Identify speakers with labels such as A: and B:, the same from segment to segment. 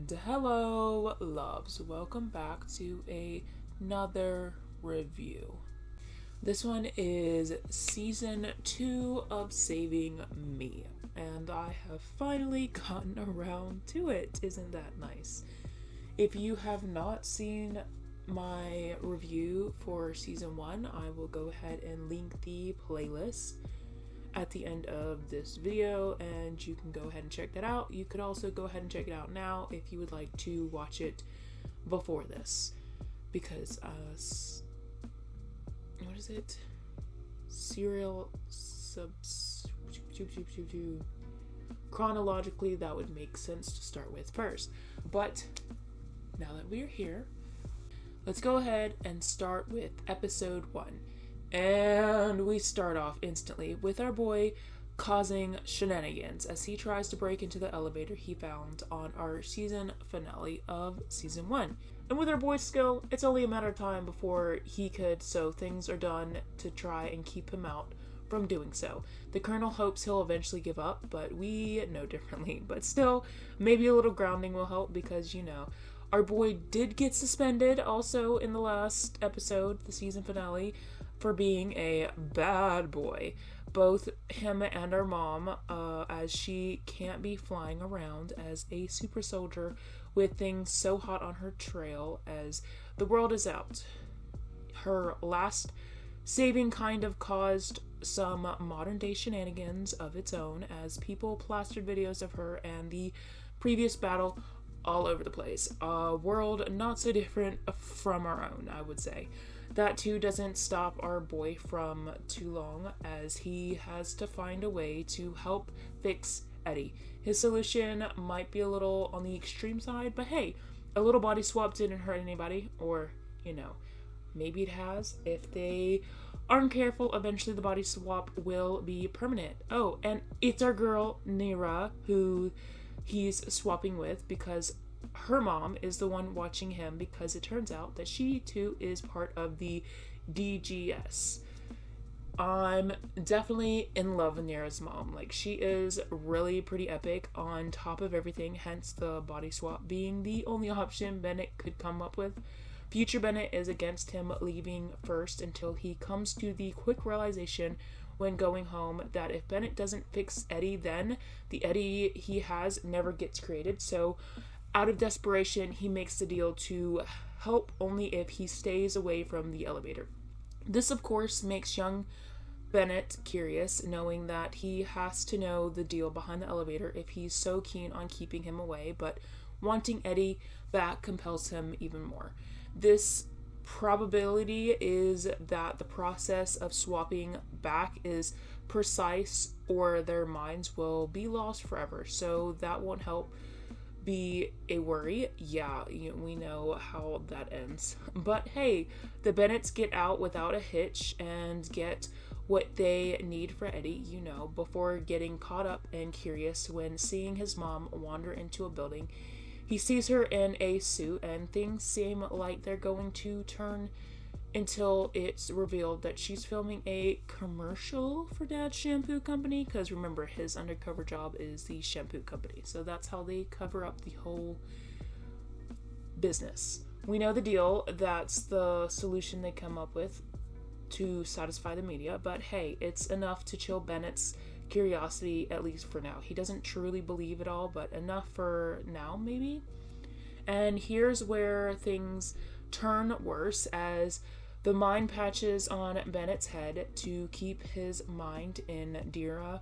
A: And hello, loves. Welcome back to another review. This one is season 2 of Saving Me, and I have finally gotten around to it. Isn't that nice? If you have not seen my review for season 1, I will go ahead and link the playlist at the end of this video, and you can go ahead and check that out. You could also go ahead and check it out now if you would like to watch it before this, because what is it? Serial subs chronologically, that would make sense to start with first. But now that we're here, let's go ahead and start with episode 1. And we start off instantly with our boy causing shenanigans as he tries to break into the elevator he found on our season finale of season 1. And with our boy's skill, it's only a matter of time before he could, so things are done to try and keep him out from doing so. The Colonel hopes he'll eventually give up, but we know differently. But still, maybe a little grounding will help because, our boy did get suspended also in the last episode, the season finale, for being a bad boy. Both him and our mom, as she can't be flying around as a super soldier with things so hot on her trail as the world is out. Her last saving kind of caused some modern day shenanigans of its own as people plastered videos of her and the previous battle all over the place. A world not so different from our own, I would say. That too doesn't stop our boy from too long, as he has to find a way to help fix Eddie. His solution might be a little on the extreme side, but hey, a little body swap didn't hurt anybody, or, maybe it has. If they aren't careful, eventually the body swap will be permanent. Oh, and it's our girl, Nira, who he's swapping with because her mom is the one watching him, because it turns out that she too is part of the DGS. I'm definitely in love with Nira's mom. She is really pretty epic on top of everything, hence the body swap being the only option Bennett could come up with. Future Bennett is against him leaving first until he comes to the quick realization when going home that if Bennett doesn't fix Eddie, then the Eddie he has never gets created. So out of desperation, he makes the deal to help only if he stays away from the elevator. This, of course, makes young Bennett curious, knowing that he has to know the deal behind the elevator if he's so keen on keeping him away, but wanting Eddie back compels him even more. This probability is that the process of swapping back is precise, or their minds will be lost forever, so that won't help be a worry. Yeah, we know how that ends. But hey, the Bennetts get out without a hitch and get what they need for Eddie, before getting caught up and curious when seeing his mom wander into a building. He sees her in a suit and things seem like they're going to turn until it's revealed that she's filming a commercial for Dad's shampoo company, because remember, his undercover job is the shampoo company, so that's how they cover up the whole business. We know the deal, that's the solution they come up with to satisfy the media, but hey, it's enough to chill Bennett's curiosity, at least for now. He doesn't truly believe it all, but enough for now, maybe. And here's where things turn worse, as the mind patches on Bennett's head to keep his mind in Dira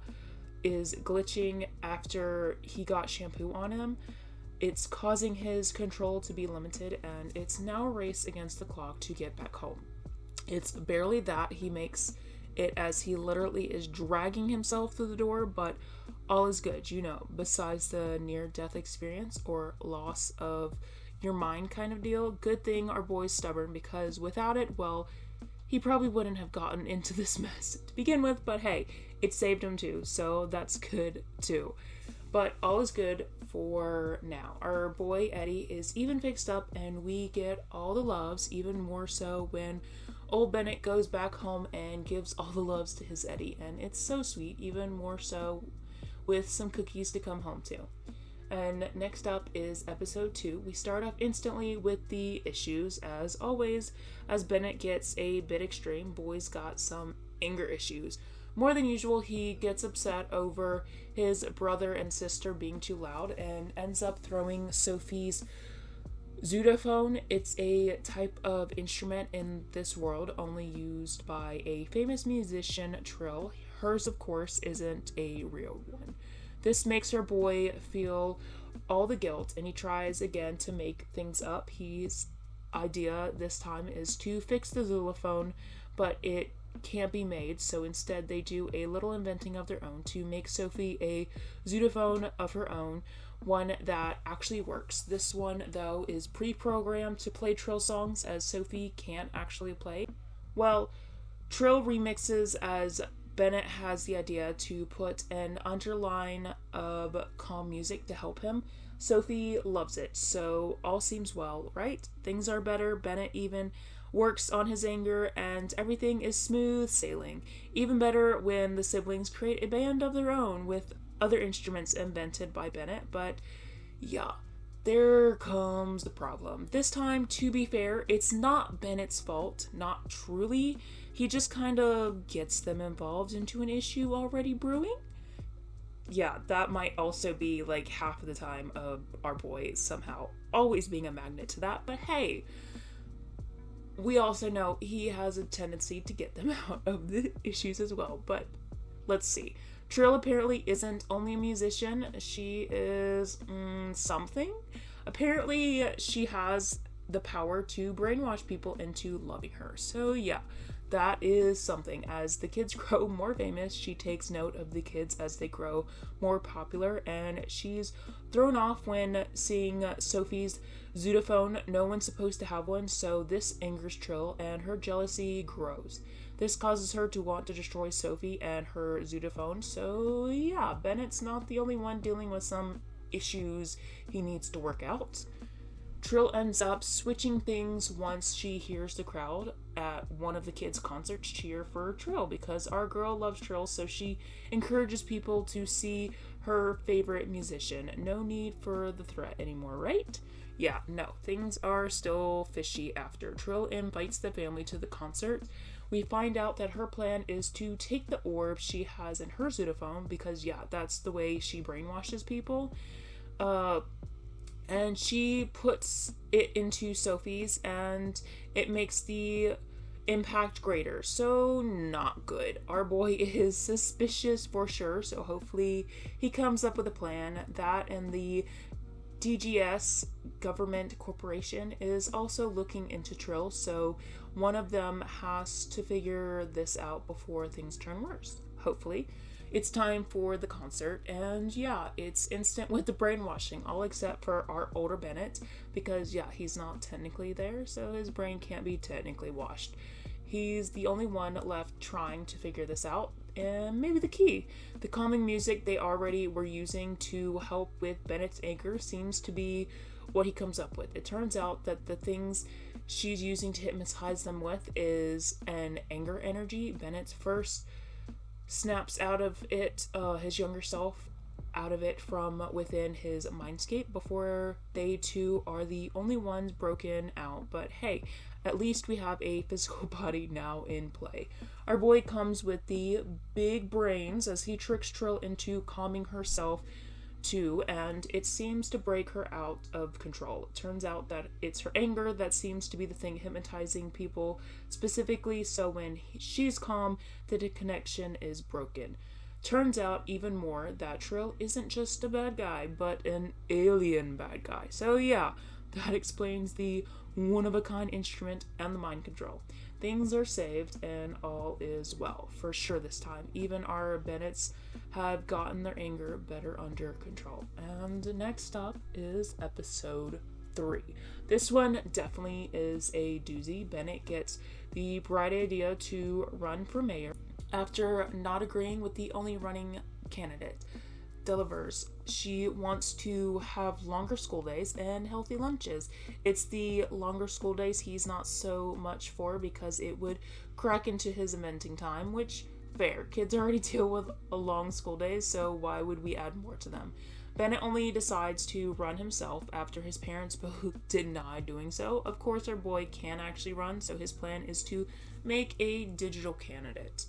A: is glitching after he got shampoo on him. It's causing his control to be limited, and it's now a race against the clock to get back home. It's barely that he makes it, as he literally is dragging himself through the door, but all is good, besides the near-death experience or loss of your mind kind of deal. Good thing our boy's stubborn, because without it, well, he probably wouldn't have gotten into this mess to begin with, but hey, it saved him too, so that's good too. But all is good for now. Our boy Eddie is even fixed up, and we get all the loves, even more so when old Bennett goes back home and gives all the loves to his Eddie, and it's so sweet, even more so with some cookies to come home to. And next up is episode 2. We start off instantly with the issues, as always. As Bennett gets a bit extreme, Boy's got some anger issues. More than usual, he gets upset over his brother and sister being too loud and ends up throwing Sophie's zoodophone. It's a type of instrument in this world only used by a famous musician, Trill. Hers, of course, isn't a real one. This makes our boy feel all the guilt, and he tries again to make things up. His idea this time is to fix the zoodophone, but it can't be made, so instead they do a little inventing of their own to make Sophie a zoodophone of her own, one that actually works. This one, though, is pre-programmed to play Trill songs, as Sophie can't actually play. Well, Trill remixes as Bennett has the idea to put an underline of calm music to help him. Sophie loves it, so all seems well, right? Things are better. Bennett even works on his anger, and everything is smooth sailing. Even better when the siblings create a band of their own with other instruments invented by Bennett. But yeah, there comes the problem. This time, to be fair, it's not Bennett's fault, not truly. He just kind of gets them involved into an issue already brewing. Yeah, that might also be like half of the time of our boy somehow always being a magnet to that. But hey, we also know he has a tendency to get them out of the issues as well. But let's see. Trill apparently isn't only a musician. She is something. Apparently she has the power to brainwash people into loving her. So yeah, that is something. As the kids grow more famous, she takes note of the kids as they grow more popular, and she's thrown off when seeing Sophie's zoodophone. No one's supposed to have one, so this angers Trill, and her jealousy grows. This causes her to want to destroy Sophie and her zoodophone. So yeah, Bennett's not the only one dealing with some issues he needs to work out. Trill ends up switching things once she hears the crowd at one of the kids' concerts cheer for Trill, because our girl loves Trill, so she encourages people to see her favorite musician. No need for the threat anymore, right? Yeah, no, things are still fishy after. Trill invites the family to the concert. We find out that her plan is to take the orb she has in her zoodophone, because yeah, that's the way she brainwashes people. And she puts it into Sophie's, and it makes the impact greater. So not good. Our boy is suspicious for sure, so hopefully he comes up with a plan. That and the DGS government corporation is also looking into Trill, so one of them has to figure this out before things turn worse, hopefully. It's time for the concert, and yeah, it's instant with the brainwashing, all except for our older Bennett, because yeah, he's not technically there, so his brain can't be technically washed. He's the only one left trying to figure this out, and maybe the key. The calming music they already were using to help with Bennett's anger seems to be what he comes up with. It turns out that the things she's using to hypnotize them with is an anger energy. Bennett's first snaps out of it, his younger self, out of it from within his mindscape before they two are the only ones broken out. But hey, at least we have a physical body now in play. Our boy comes with the big brains as he tricks Trill into calming herself too, and it seems to break her out of control. It turns out that it's her anger that seems to be the thing hypnotizing people specifically, so when she's calm, the connection is broken. Turns out even more that Trill isn't just a bad guy, but an alien bad guy. So yeah, that explains the one-of-a-kind instrument and the mind control. Things are saved and all is well, for sure this time. Even our Bennetts have gotten their anger better under control. And next up is episode 3. This one definitely is a doozy. Bennett gets the bright idea to run for mayor after not agreeing with the only running candidate, Delivers. She wants to have longer school days and healthy lunches. It's the longer school days he's not so much for because it would crack into his inventing time, which, fair. Kids already deal with a long school days, so why would we add more to them? Bennett only decides to run himself after his parents both deny doing so. Of course, our boy can actually run, so his plan is to make a digital candidate.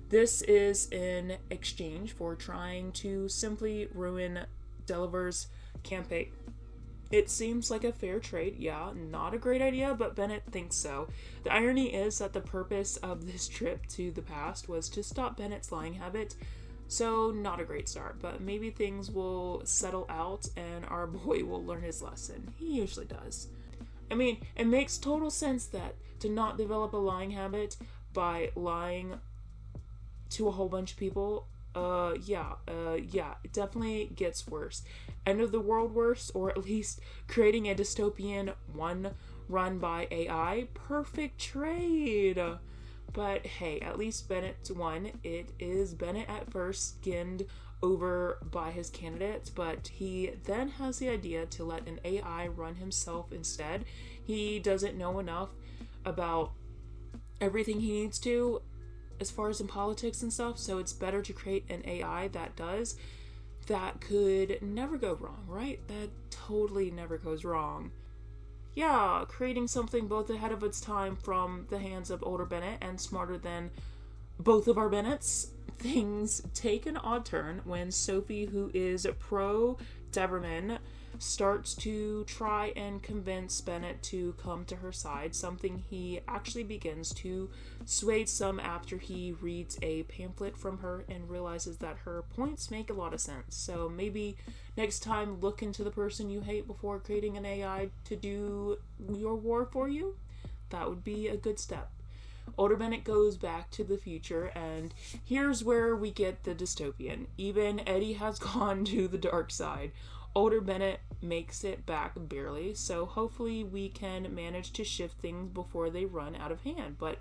A: This is in exchange for trying to simply ruin Delaver's campaign. It seems like a fair trade, yeah, not a great idea, but Bennett thinks so. The irony is that the purpose of this trip to the past was to stop Bennett's lying habit, so not a great start, but maybe things will settle out and our boy will learn his lesson. He usually does. I mean, it makes total sense that to not develop a lying habit by lying to a whole bunch of people, it definitely gets worse. End of the world worse, or at least creating a dystopian one run by AI. Perfect trade. But hey, at least Bennett won. It is Bennett at first skinned over by his candidates, but he then has the idea to let an AI run himself instead. He doesn't know enough about everything he needs to as far as in politics and stuff, so it's better to create an AI that does. That could never go wrong, right? That totally never goes wrong. Yeah, creating something both ahead of its time from the hands of older Bennett and smarter than both of our Bennetts. Things take an odd turn when Sophie, who is pro Deverman, starts to try and convince Bennett to come to her side, something he actually begins to sway some after he reads a pamphlet from her and realizes that her points make a lot of sense. So maybe next time look into the person you hate before creating an AI to do your war for you. That would be a good step. Older Bennett goes back to the future, and here's where we get the dystopian. Even Eddie has gone to the dark side. Older Bennett makes it back barely, so hopefully we can manage to shift things before they run out of hand, but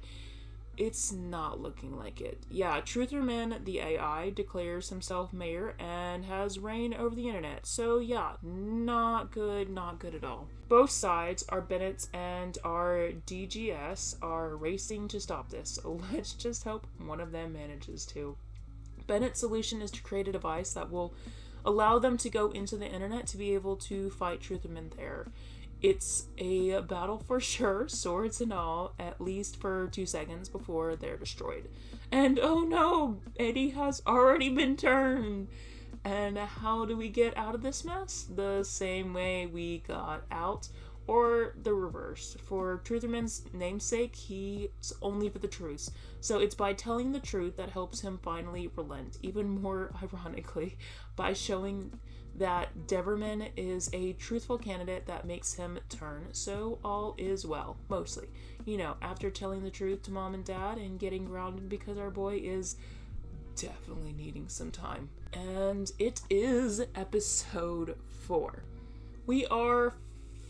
A: it's not looking like it. Yeah, Trutherman, the AI, declares himself mayor and has reign over the internet, so yeah, not good at all. Both sides, our Bennetts and our DGS, are racing to stop this, so let's just hope one of them manages to. Bennett's solution is to create a device that will allow them to go into the internet to be able to fight Trutherman there. It's a battle for sure, swords and all, at least for 2 seconds before they're destroyed. And oh no, Eddie has already been turned. And how do we get out of this mess? The same way we got out, or the reverse. For Trutherman's namesake, he's only for the truth. So it's by telling the truth that helps him finally relent, even more ironically, by showing that Deverman is a truthful candidate that makes him turn. So all is well, mostly. You know, after telling the truth to mom and dad and getting grounded because our boy is definitely needing some time. And it is episode 4. We are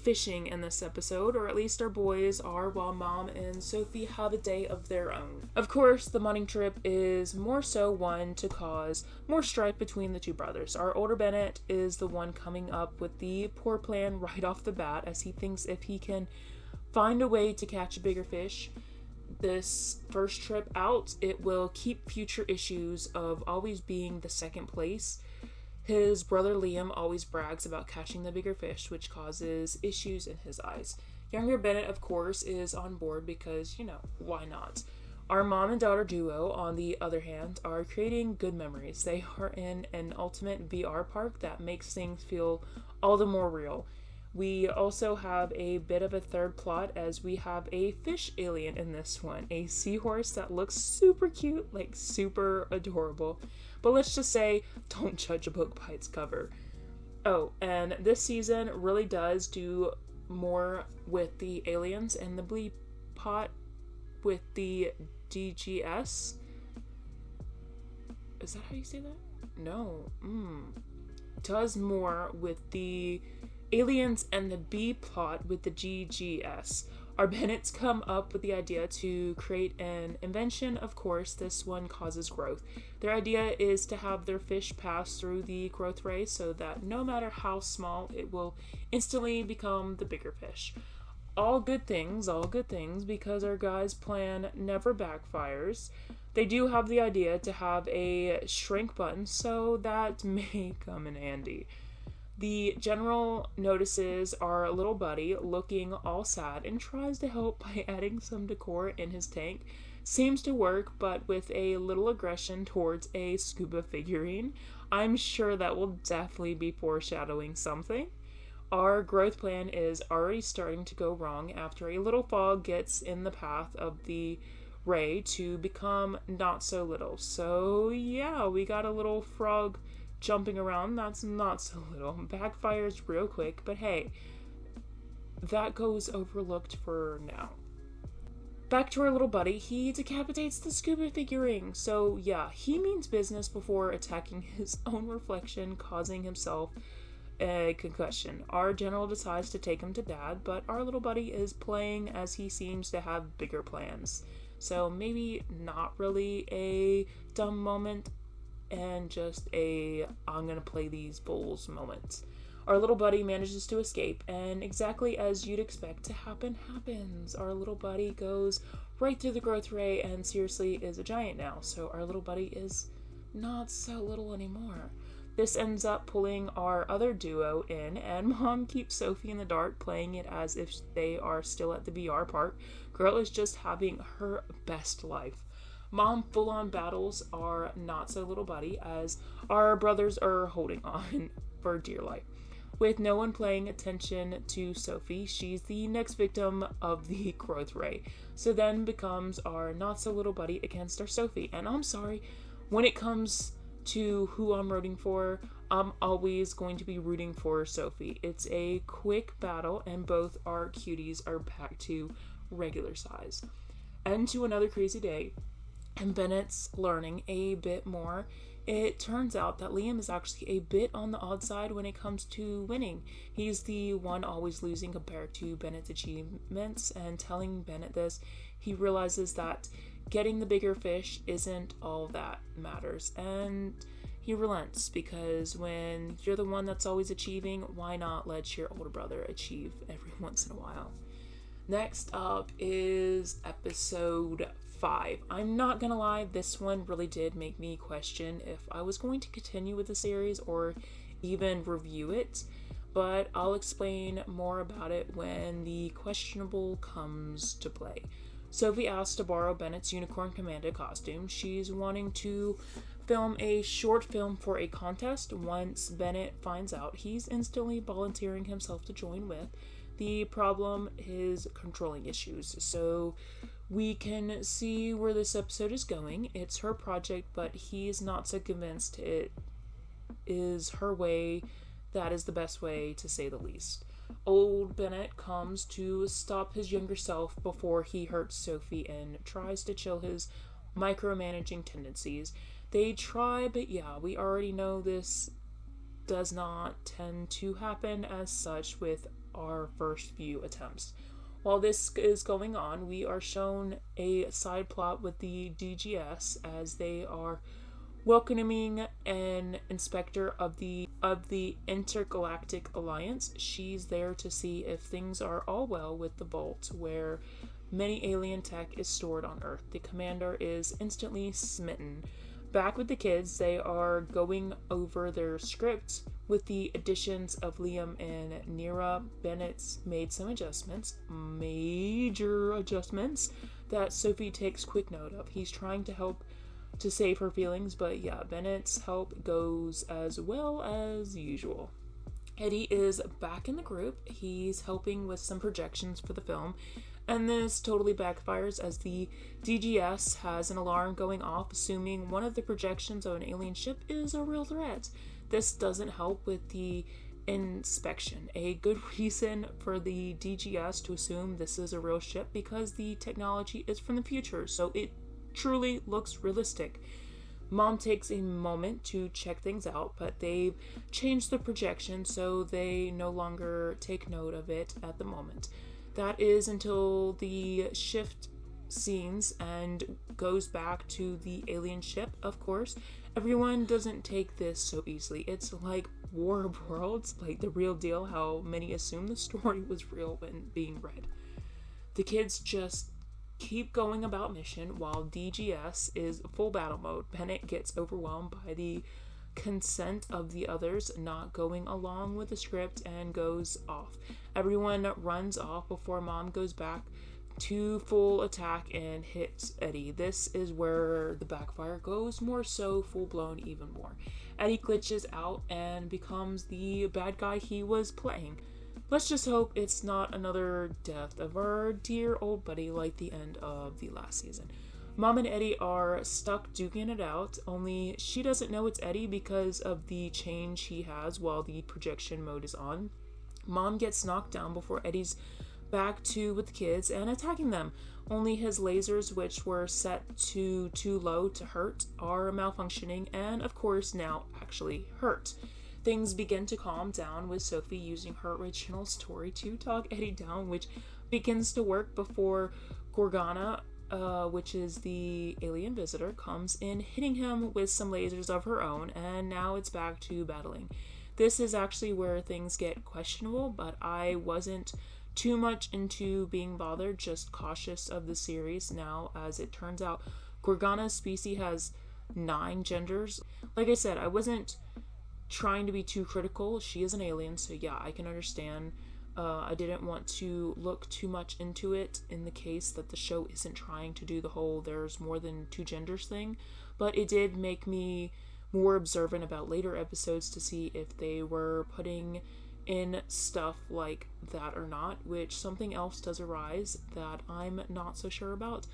A: fishing in this episode, or at least our boys are, while Mom and Sophie have a day of their own. Of course, the money trip is more so one to cause more strife between the two brothers. Our older Bennett is the one coming up with the poor plan right off the bat, as he thinks if he can find a way to catch a bigger fish this first trip out, it will keep future issues of always being the second place. His brother Liam always brags about catching the bigger fish, which causes issues in his eyes. Younger Bennett, of course, is on board because, why not? Our mom and daughter duo, on the other hand, are creating good memories. They are in an ultimate VR park that makes things feel all the more real. We also have a bit of a third plot, as we have a fish alien in this one. A seahorse that looks super cute, like super adorable. But let's just say, don't judge a book by its cover. Oh, and this season really does do more with the aliens and the bleep pot with the DGS. Is that how you say that? No. Does more with the aliens and the B plot with the GGS. Our Bennetts come up with the idea to create an invention. Of course, this one causes growth. Their idea is to have their fish pass through the growth ray so that no matter how small, it will instantly become the bigger fish. All good things, because our guy's plan never backfires. They do have the idea to have a shrink button, so that may come in handy. The general notices our little buddy looking all sad and tries to help by adding some decor in his tank. Seems to work, but with a little aggression towards a scuba figurine. I'm sure that will definitely be foreshadowing something. Our growth plan is already starting to go wrong after a little fog gets in the path of the ray to become not so little. So yeah, we got a little frog jumping around that's not so little. Backfires real quick, but hey, that goes overlooked for now. Back to our little buddy, he decapitates the scuba figurine. So yeah, he means business before attacking his own reflection, causing himself a concussion. Our general decides to take him to dad, but our little buddy is playing as he seems to have bigger plans. So maybe not really a dumb moment and just a I'm gonna play these bulls moment. Our little buddy manages to escape, and exactly as you'd expect to happen happens. Our little buddy goes right through the growth ray and seriously is a giant now. So our little buddy is not so little anymore. This ends up pulling our other duo in, and Mom keeps Sophie in the dark, playing it as if they are still at the VR park. Girl is just having her best life. Mom full-on battles our not-so-little buddy as our brothers are holding on for dear life. With no one paying attention to Sophie, she's the next victim of the growth ray. So then becomes our not-so-little buddy against our Sophie. And I'm sorry, when it comes to who I'm rooting for, I'm always going to be rooting for Sophie. It's a quick battle, and both our cuties are back to regular size. And to another crazy day, and Bennett's learning a bit more. It turns out that Liam is actually a bit on the odd side when it comes to winning. He's the one always losing compared to Bennett's achievements, and telling Bennett this, he realizes that getting the bigger fish isn't all that matters, and he relents, because when you're the one that's always achieving, why not let your older brother achieve every once in a while? Next up is episode 5. I'm not gonna lie, this one really did make me question if I was going to continue with the series or even review it, but I'll explain more about it when the questionable comes to play. Sophie asks to borrow Bennett's Unicorn Commando costume. She's wanting to film a short film for a contest. Once Bennett finds out, he's instantly volunteering himself to join with. The problem is controlling issues, so we can see where this episode is going. It's her project, but he's not so convinced it is her way that is the best way, to say the least. Old Bennett comes to stop his younger self before he hurts Sophie and tries to chill his micromanaging tendencies. They try, but yeah, we already know this does not tend to happen as such with our first few attempts. While this is going on, we are shown a side plot with the DGS as they are welcoming an inspector of the Intergalactic Alliance. She's there to see if things are all well with the vault where many alien tech is stored on Earth. The commander is instantly smitten. Back with the kids, they are going over their scripts with the additions of Liam and Nira. Bennett's made some adjustments, major adjustments, that Sophie takes quick note of. He's trying to help to save her feelings, but yeah, Bennett's help goes as well as usual. Eddie is back in the group. He's helping with some projections for the film, and this totally backfires as the DGS has an alarm going off, assuming one of the projections of an alien ship is a real threat. This doesn't help with the inspection. A good reason for the DGS to assume this is a real ship, because the technology is from the future, so it truly looks realistic. Mom takes a moment to check things out, but they've changed the projection, so they no longer take note of it at the moment. That is until the shift scenes and goes back to the alien ship. Of course, everyone doesn't take this so easily. It's like War of Worlds, like the real deal, how many assume the story was real when being read. The kids just keep going about mission while DGS is full battle mode. Bennett gets overwhelmed by the consent of the others not going along with the script and goes off. Everyone runs off before Mom goes back to full attack and hits Eddie. This is where the backfire goes more so full blown even more. Eddie glitches out and becomes the bad guy he was playing. Let's just hope it's not another death of our dear old buddy like the end of the last season. Mom and Eddie are stuck duking it out, only she doesn't know it's Eddie because of the change he has while the projection mode is on. Mom gets knocked down before Eddie's back to with the kids and attacking them. Only his lasers, which were set to too low to hurt, are malfunctioning and of course now actually hurt. Things begin to calm down with Sophie using her original story to talk Eddie down, which begins to work before Gorgana, which is the alien visitor, comes in, hitting him with some lasers of her own, and now it's back to battling. This is actually where things get questionable, but I wasn't too much into being bothered, just cautious of the series now, as it turns out Gorgana's species has 9 genders. Like I said, I wasn't trying to be too critical. She is an alien, so yeah, I can understand. I didn't want to look too much into it in the case that the show isn't trying to do the whole there's more than 2 genders thing, but it did make me more observant about later episodes to see if they were putting in stuff like that or not, which something else does arise that I'm not so sure about.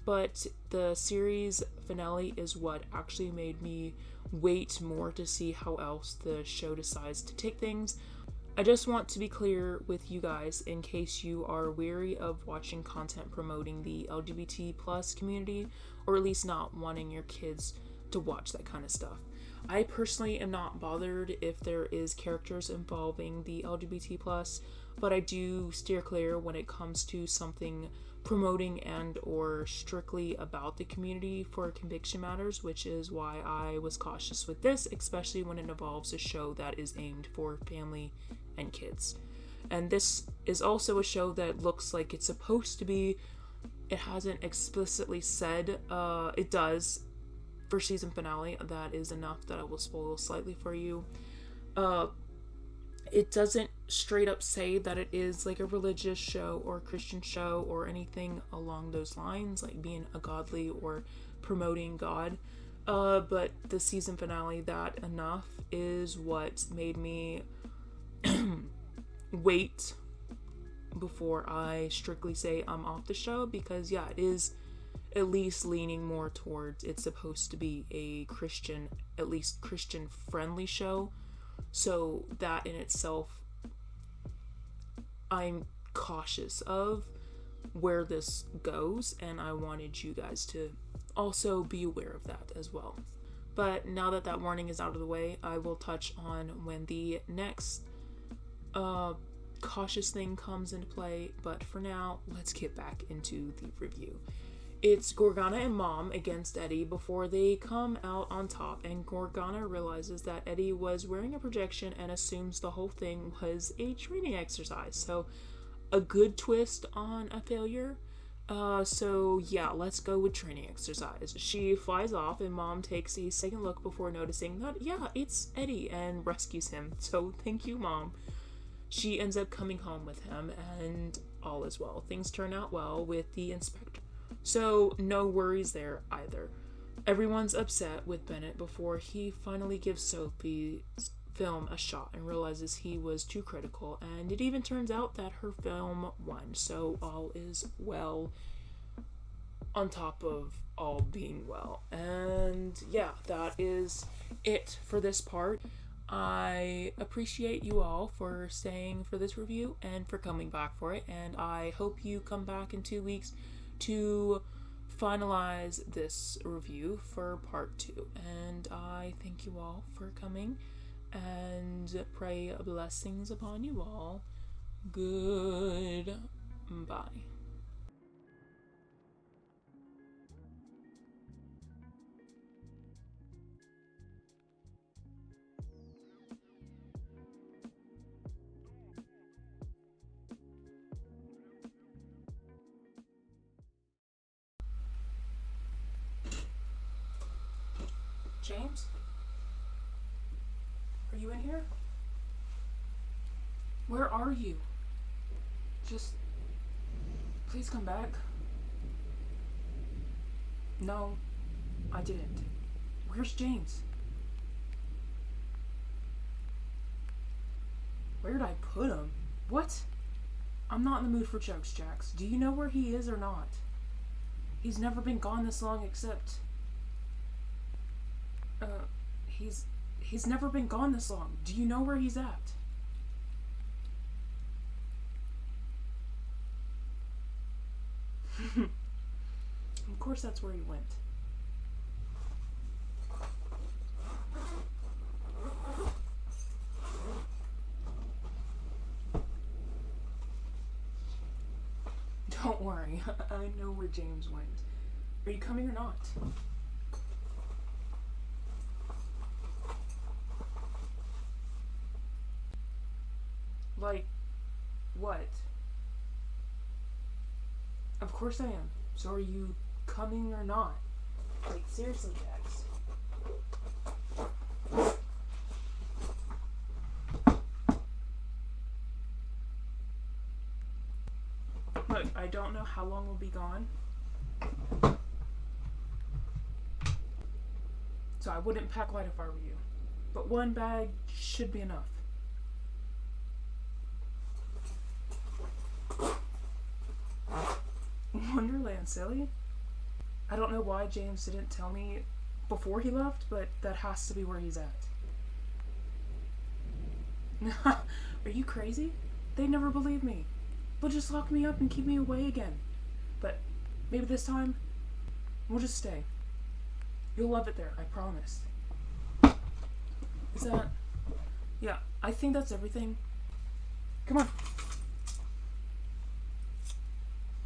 A: But the series finale is what actually made me wait more to see how else the show decides to take things. I just want to be clear with you guys in case you are weary of watching content promoting the LGBT plus community, or at least not wanting your kids to watch that kind of stuff. I personally am not bothered if there is characters involving the LGBT plus, but I do steer clear when it comes to something promoting and or strictly about the community for conviction matters, which is why I was cautious with this, especially when it involves a show that is aimed for family and kids. And this is also a show that looks like it's supposed to be. It hasn't explicitly said it does for season finale. That is enough that I will spoil slightly for you. It doesn't straight up say that it is like a religious show or a Christian show or anything along those lines, like being a godly or promoting God. But the season finale, that enough is what made me wait before I strictly say I'm off the show, because yeah, it is at least leaning more towards it's supposed to be a Christian, at least Christian friendly show. So that in itself, I'm cautious of where this goes, and I wanted you guys to also be aware of that as well. But now that that warning is out of the way, I will touch on when the next cautious thing comes into play. But for now, let's get back into the review. It's Gorgana and Mom against Eddie before they come out on top, and Gorgana realizes that Eddie was wearing a projection and assumes the whole thing was a training exercise. So a good twist on a failure. So yeah, let's go with training exercise. She flies off and Mom takes a second look before noticing that, yeah, it's Eddie, and rescues him. So thank you, Mom. She ends up coming home with him and all is well. Things turn out well with the inspector. So no worries there either. Everyone's upset with Bennett before he finally gives Sophie's film a shot and realizes he was too critical, and it even turns out that her film won, so all is well on top of all being well. And yeah, that is it for this part. I appreciate you all for staying for this review and for coming back for it, and I hope you come back in 2 weeks to finalize this review for part 2. And I thank you all for coming and pray blessings upon you all. Goodbye. James? you in here? Where are you? Just... please come back. No, I didn't. Where's James? Where'd I put him? What? I'm not in the mood for jokes, Jax. Do you know where he is or not? He's never been gone this long except... He's never been gone this long. Do you know where he's at? Of course that's where he went. Don't worry, I know where James went. Are you coming or not? Like, what? Of course I am. So are you coming or not? Like, seriously, Jax. Look, I don't know how long we'll be gone. So I wouldn't pack light if I were you. But one bag should be enough. Wonderland, silly. I don't know why James didn't tell me before he left, but that has to be where he's at. Are you crazy? They'd never believe me. They'll just lock me up and keep me away again. But maybe this time, we'll just stay. You'll love it there, I promise. Is that... Yeah, I think that's everything. Come on.